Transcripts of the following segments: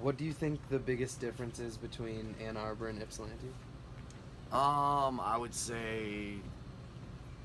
What do you think the biggest difference is between Ann Arbor and Ypsilanti? I would say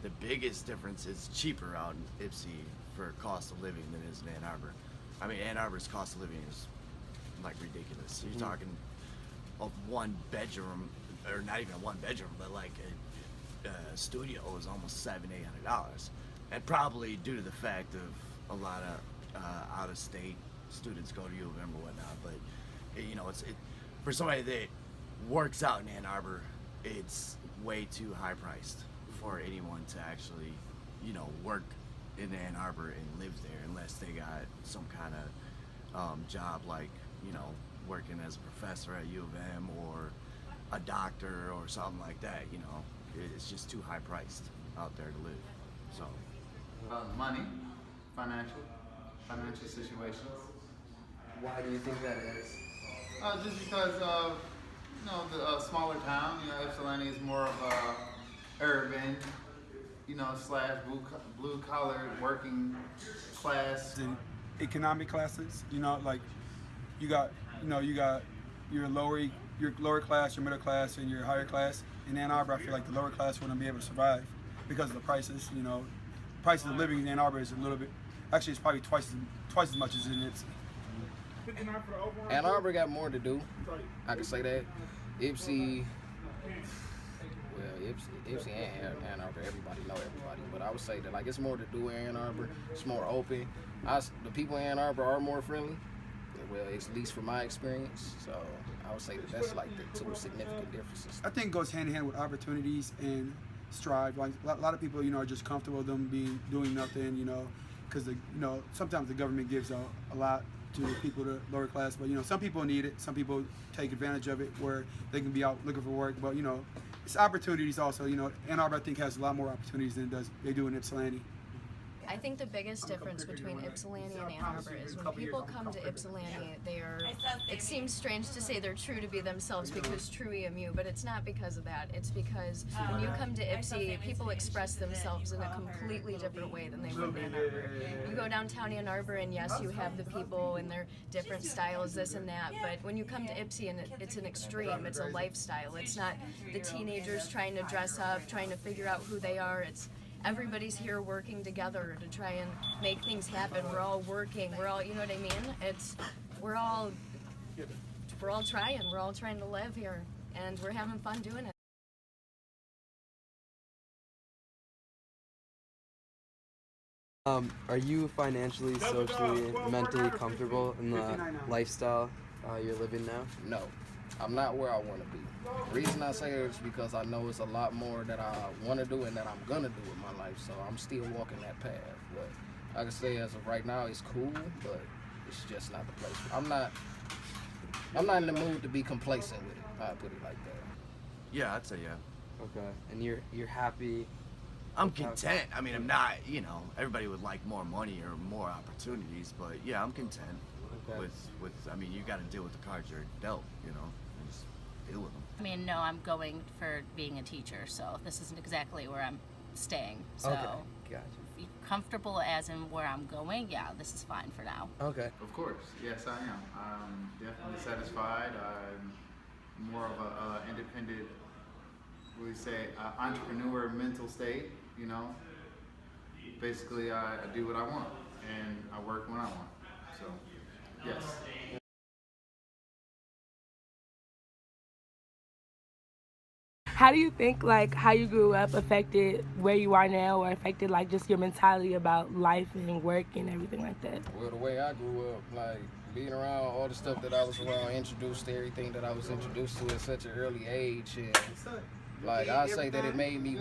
the biggest difference is cheaper out in Ypsi for cost of living than it is in Ann Arbor. I mean, Ann Arbor's cost of living is like ridiculous. You're talking of one bedroom, or not even a one bedroom, but like a studio is almost $700-800, and probably due to the fact of a lot of out of state students go to U of M or whatnot. But it's for somebody that works out in Ann Arbor, it's way too high priced for anyone to actually work in Ann Arbor and live there unless they got some kind of job like working as a professor at U of M or a doctor or something like that. It's just too high priced out there to live. So money, financial situations. Why do you think that is? Just because of the smaller town. Ypsilanti is more of a urban, slash blue collar working class. And economic classes, like you got your lower class, your middle class, and your higher class. In Ann Arbor, I feel like the lower class wouldn't be able to survive because of the prices. Prices of living in Ann Arbor is a little bit, actually it's probably twice as much as in Ypsi. Ann Arbor got more to do. I can say that. Ypsi and Ann Arbor, everybody know everybody. But I would say that it's more to do in Ann Arbor. It's more open. The people in Ann Arbor are more friendly. Well, at least from my experience. So I would say that's like the two significant differences. I think it goes hand in hand with opportunities and strive. Like a lot of people, are just comfortable with them doing nothing, because sometimes the government gives a lot to the people, the lower class, but some people need it. Some people take advantage of it where they can be out looking for work. But it's opportunities also. Ann Arbor I think has a lot more opportunities than they do in Ypsilanti. I think the biggest difference between Ypsilanti and Ann Arbor is when people come to Ypsilanti, it seems strange to say they're true to be themselves because true EMU, but it's not because of that. It's because when you come to Ypsi, people express themselves in a completely different way than they would in Ann Arbor. You go downtown Ann Arbor and yes, you have the people and their different styles, this and that, but when you come to Ypsi and it's an extreme, it's a lifestyle. It's not the teenagers trying to dress up, trying to figure out who they are. Everybody's here working together to try and make things happen. We're all working. We're all, you know what I mean? We're all trying. We're all trying to live here, and we're having fun doing it. Are you financially, socially, mentally comfortable in the lifestyle you're living now? No, I'm not where I want to be. The reason I say it is because I know it's a lot more that I want to do and that I'm going to do with my life, so I'm still walking that path. But I can say as of right now, it's cool, but it's just not the place. I'm not in the mood to be complacent with it, I'll put it like that. yeah, I'd say yeah. Okay. And you're happy? I'm content. I mean, I'm not, everybody would like more money or more opportunities, but yeah, I'm content with I mean, you got to deal with the cards you're dealt, and just deal with them. I mean, no, I'm going for being a teacher, so this isn't exactly where I'm staying. So Okay. Gotcha. if you're comfortable as in where I'm going, yeah, this is fine for now. Okay. Of course, yes, I am. I'm definitely satisfied. I'm more of a independent, what we say, entrepreneur mental state. Basically, I do what I want and I work when I want. So, yes. How do you think how you grew up affected where you are now, or affected just your mentality about life and work and everything like that? Well, the way I grew up, being around all the stuff that I was around, introduced to everything that I was introduced to at such an early age, and I say that it made me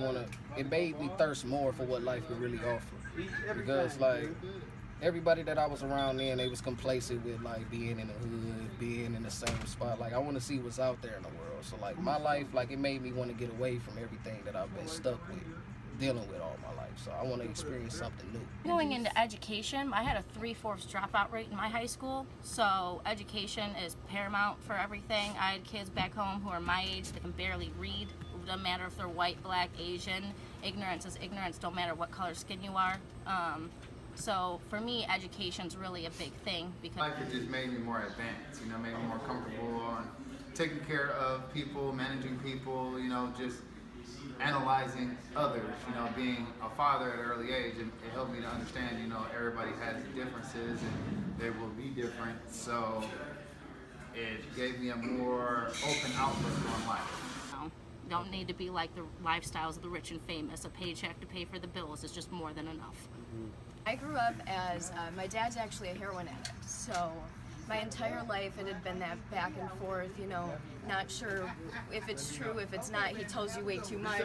thirst more for what life could really offer. Because everybody that I was around then, they was complacent with being in the hood, being in the same spot. I want to see what's out there in the world. So my life, it made me want to get away from everything that I've been stuck with, dealing with all my life. So I want to experience something new. Going into education, I had a 3/4 dropout rate in my high school, so education is paramount for everything. I had kids back home who are my age that can barely read. It doesn't matter if they're white, black, Asian. Ignorance is ignorance, don't matter what color skin you are. So for me, education's really a big thing because Life it just made me more advanced, you know, made me more comfortable on taking care of people, managing people, you know, just analyzing others, you know, being a father at an early age, and it helped me to understand, you know, everybody has differences and they will be different, so it gave me a more open outlook on life. don't need to be like the lifestyles of the rich and famous. A paycheck to pay for the bills is just more than enough. I grew up as, my dad's actually a heroin addict, so my entire life it had been that back and forth, you know, not sure if it's true, if it's not, he tells you way too much.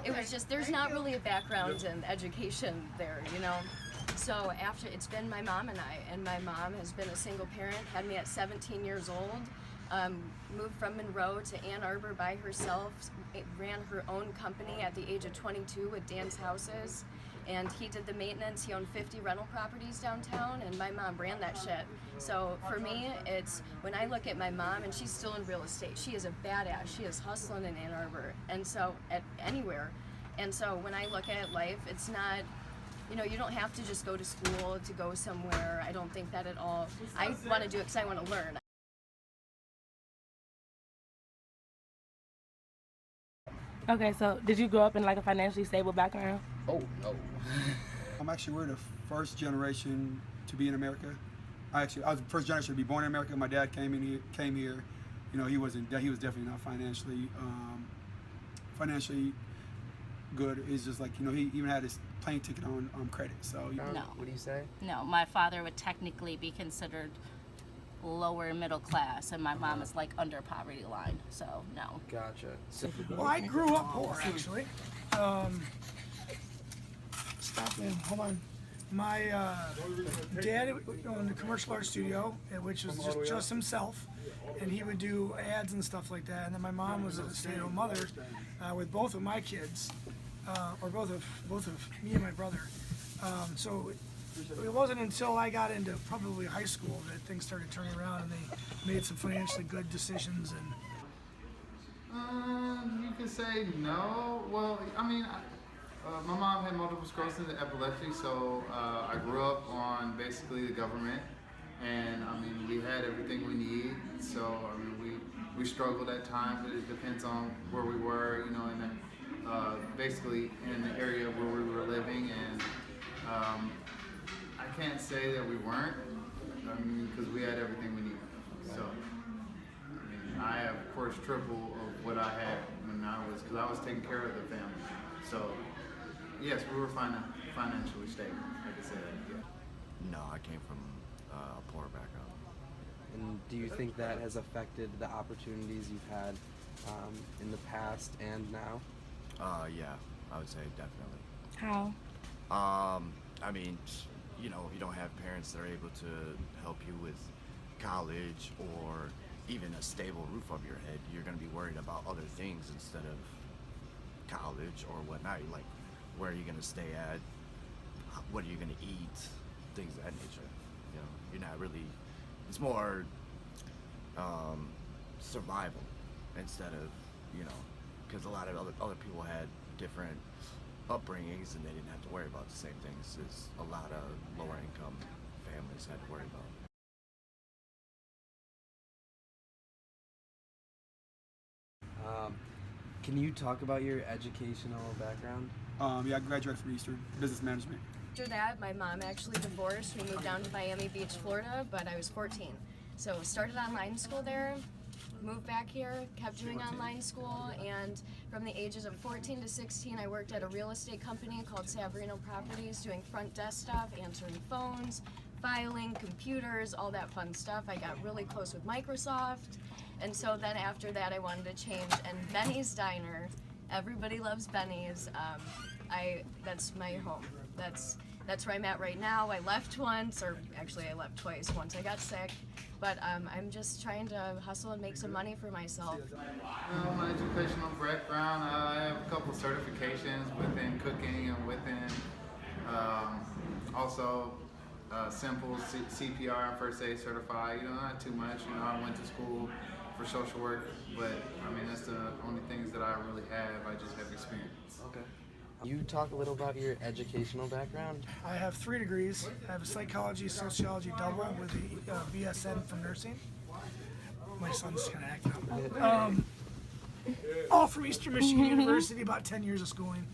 It was just, there's not really a background in education there, you know. So after, it's been my mom and my mom has been a single parent, had me at 17 years old, moved from Monroe to Ann Arbor by herself, ran her own company at the age of 22 with Dan's Houses. And he did the maintenance. He owned 50 rental properties downtown, and my mom ran that shit. So for me, it's when I look at my mom, and she's still in real estate. She is a badass. She is hustling in Ann Arbor, and so at anywhere. And so when I look at life, it's not, you know, you don't have to just go to school to go somewhere. I don't think that at all. I want to do it because I want to learn. Okay, so did you grow up in like a financially stable background? Oh no. We're the first generation to be in America. I was the first generation to be born in America. My dad came here. You know, he was definitely not financially good. It's just like, you know, he even had his plane ticket on credit. So No. What do you say? No, my father would technically be considered lower middle class, and my mom is like under poverty line, so no. Gotcha. So, Well, I grew up poor, actually. Stop in, hold on. My dad owned a commercial art studio, which was just himself, and he would do ads and stuff like that. And then my mom was a stay-at-home mother with both of my kids, or both of me and my brother. So it wasn't until I got into probably high school that things started turning around, and they made some financially good decisions. And You could say no. Well, I mean, my mom had multiple sclerosis and epilepsy, so I grew up on basically the government, and I mean, we had everything we need. So I mean, we struggled at times. It depends on where we were, you know, basically in the area where we were living, and I can't say that we weren't, I mean, because we had everything we needed. So, I mean, I have, of course, triple of what I had when because I was taking care of the family. So, yes, we were financially stable, like I said. Yeah. No, I came from a poor background. and do you think that has affected the opportunities you've had in the past and now? Yeah, I would say definitely. How? I mean, you know, you don't have parents that are able to help you with college or even a stable roof over your head. You're going to be worried about other things instead of college or whatnot. You're like, where are you going to stay at? What are you going to eat? Things of that nature. You know, you're not really. It's more survival instead of, you know, because a lot of other people had different upbringings and they didn't have to worry about the same things as a lot of lower income families had to worry about. Can you talk about your educational background? Yeah, I graduated from Eastern Business Management. After that, my mom actually divorced. We moved down to Miami Beach, Florida, but I was 14. So started online school there, moved back here, kept doing online school, and from the ages of 14 to 16, I worked at a real estate company called Savarino Properties, doing front desk stuff, answering phones, filing, computers, all that fun stuff. I got really close with Microsoft, and so then after that, I wanted to change. And Benny's Diner, everybody loves Benny's. That's my home. That's where I'm at right now. I left once, or actually I left twice. Once I got sick, but I'm just trying to hustle and make some money for myself. My educational background, I have a couple of certifications within cooking and within also simple CPR and first aid certified. You know, not too much. You know, I went to school for social work, but I mean that's the only things that I really have. I just have experience. Okay. You talk a little about your educational background. I have 3 degrees. I have a psychology, sociology double with a BSN from nursing. My son's kind of acting up. All from Eastern Michigan University, about 10 years of schooling.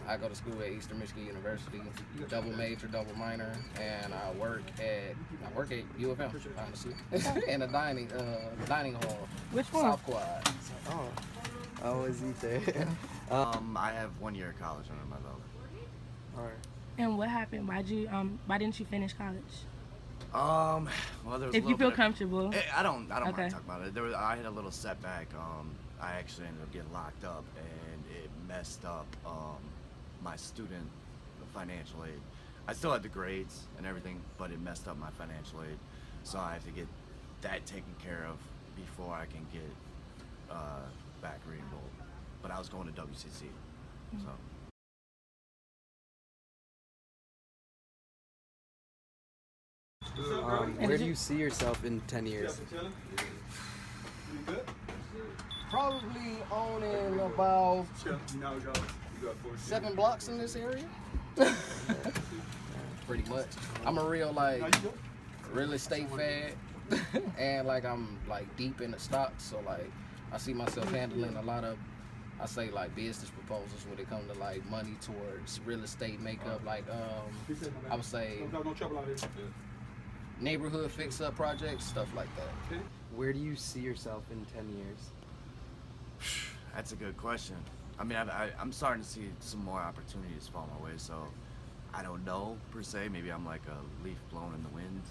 I go to school at Eastern Michigan University, double major, double minor, and I work at U of M, honestly, in a dining hall. Which one? South Quad. Oh, I always eat there. I have 1 year of college under my belt. All right. And what happened? Why didn't you finish college? Well, there was. If a you little feel bit comfortable. I don't mind Okay. talking about it. I had a little setback. I actually ended up getting locked up, and it messed up my student financial aid. I still had the grades and everything, but it messed up my financial aid. So I have to get that taken care of before I can get back re-enrolled. But I was going to WCC, so. Where do you see yourself in 10 years? Probably owning about 7 blocks in this area. Pretty much. I'm a real real estate fad, and I'm deep in the stocks. So I see myself handling a lot of, I say business proposals when it comes to money towards real estate makeup. I would say neighborhood fix-up projects, stuff like that. Where do you see yourself in 10 years? That's a good question. I mean, I'm starting to see some more opportunities fall my way, so I don't know per se. Maybe I'm like a leaf blown in the wind,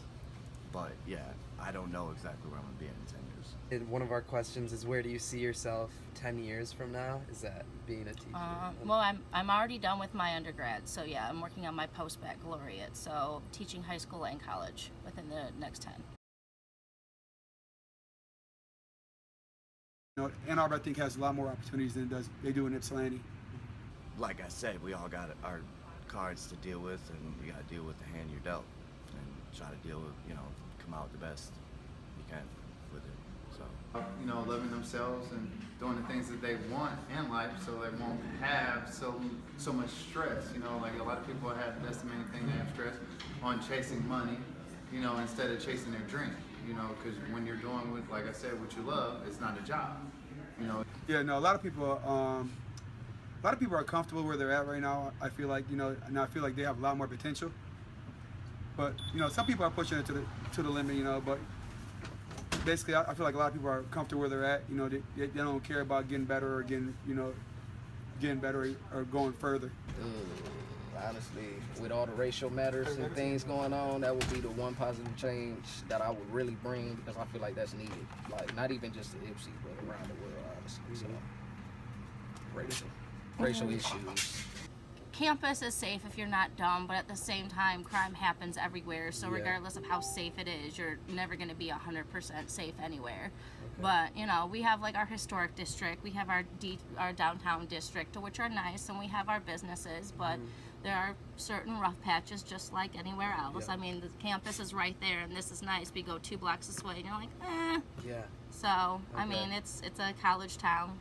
but yeah, I don't know exactly where I'm gonna be in 10 years. And one of our questions is, where do you see yourself 10 years from now? Is that being a teacher? Well, I'm already done with my undergrad, so yeah, I'm working on my post-baccalaureate, so teaching high school and college within the next 10. Ann Arbor, I think, has a lot more opportunities than they do in Ypsilanti. Like I said, we all got our cards to deal with, and you got to deal with the hand you're dealt, and try to deal with, come out the best you can with it. So, Loving themselves and doing the things that they want in life, so they won't have so much stress. A lot of people have, that's the main thing, they have stress on chasing money, instead of chasing their dream. Because when you're doing like I said, what you love, it's not a job. Yeah, no, a lot of people are comfortable where they're at right now. I feel like, and I feel like they have a lot more potential. But some people are pushing it to the limit, but basically I feel like a lot of people are comfortable where they're at. They don't care about getting better or getting better or going further. Honestly, with all the racial matters and things going on, that would be the one positive change that I would really bring, because I feel like that's needed. Not even just at Ipsy, but around the world, honestly. So, racial issues. Campus is safe if you're not dumb, but at the same time, crime happens everywhere. So regardless of how safe it is, you're never going to be 100% safe anywhere. Okay. But we have our historic district, we have our downtown district, which are nice, and we have our businesses, but there are certain rough patches just like anywhere else. Yeah. I mean, the campus is right there, and this is nice. We go 2 blocks this way, and you're like, eh. Yeah. So I mean, it's a college town.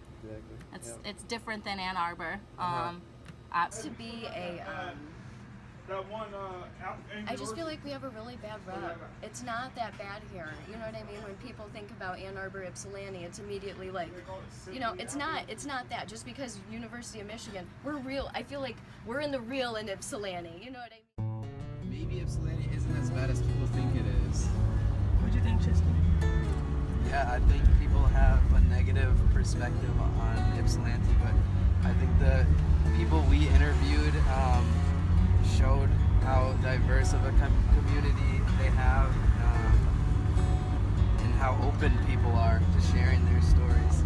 Exactly. It's different than Ann Arbor. To be I just feel like we have a really bad rep. It's not that bad here. You know what I mean? When people think about Ann Arbor, Ypsilanti, it's immediately it's not that. Just because University of Michigan, we're real. I feel like we're in the real in Ypsilanti. You know what I mean? Maybe Ypsilanti isn't as bad as people think it is. What do you think, Tristan? Yeah, I think people have a negative perspective on Ypsilanti, but I think the people we interviewed showed how diverse of a community they have, and how open people are to sharing their stories.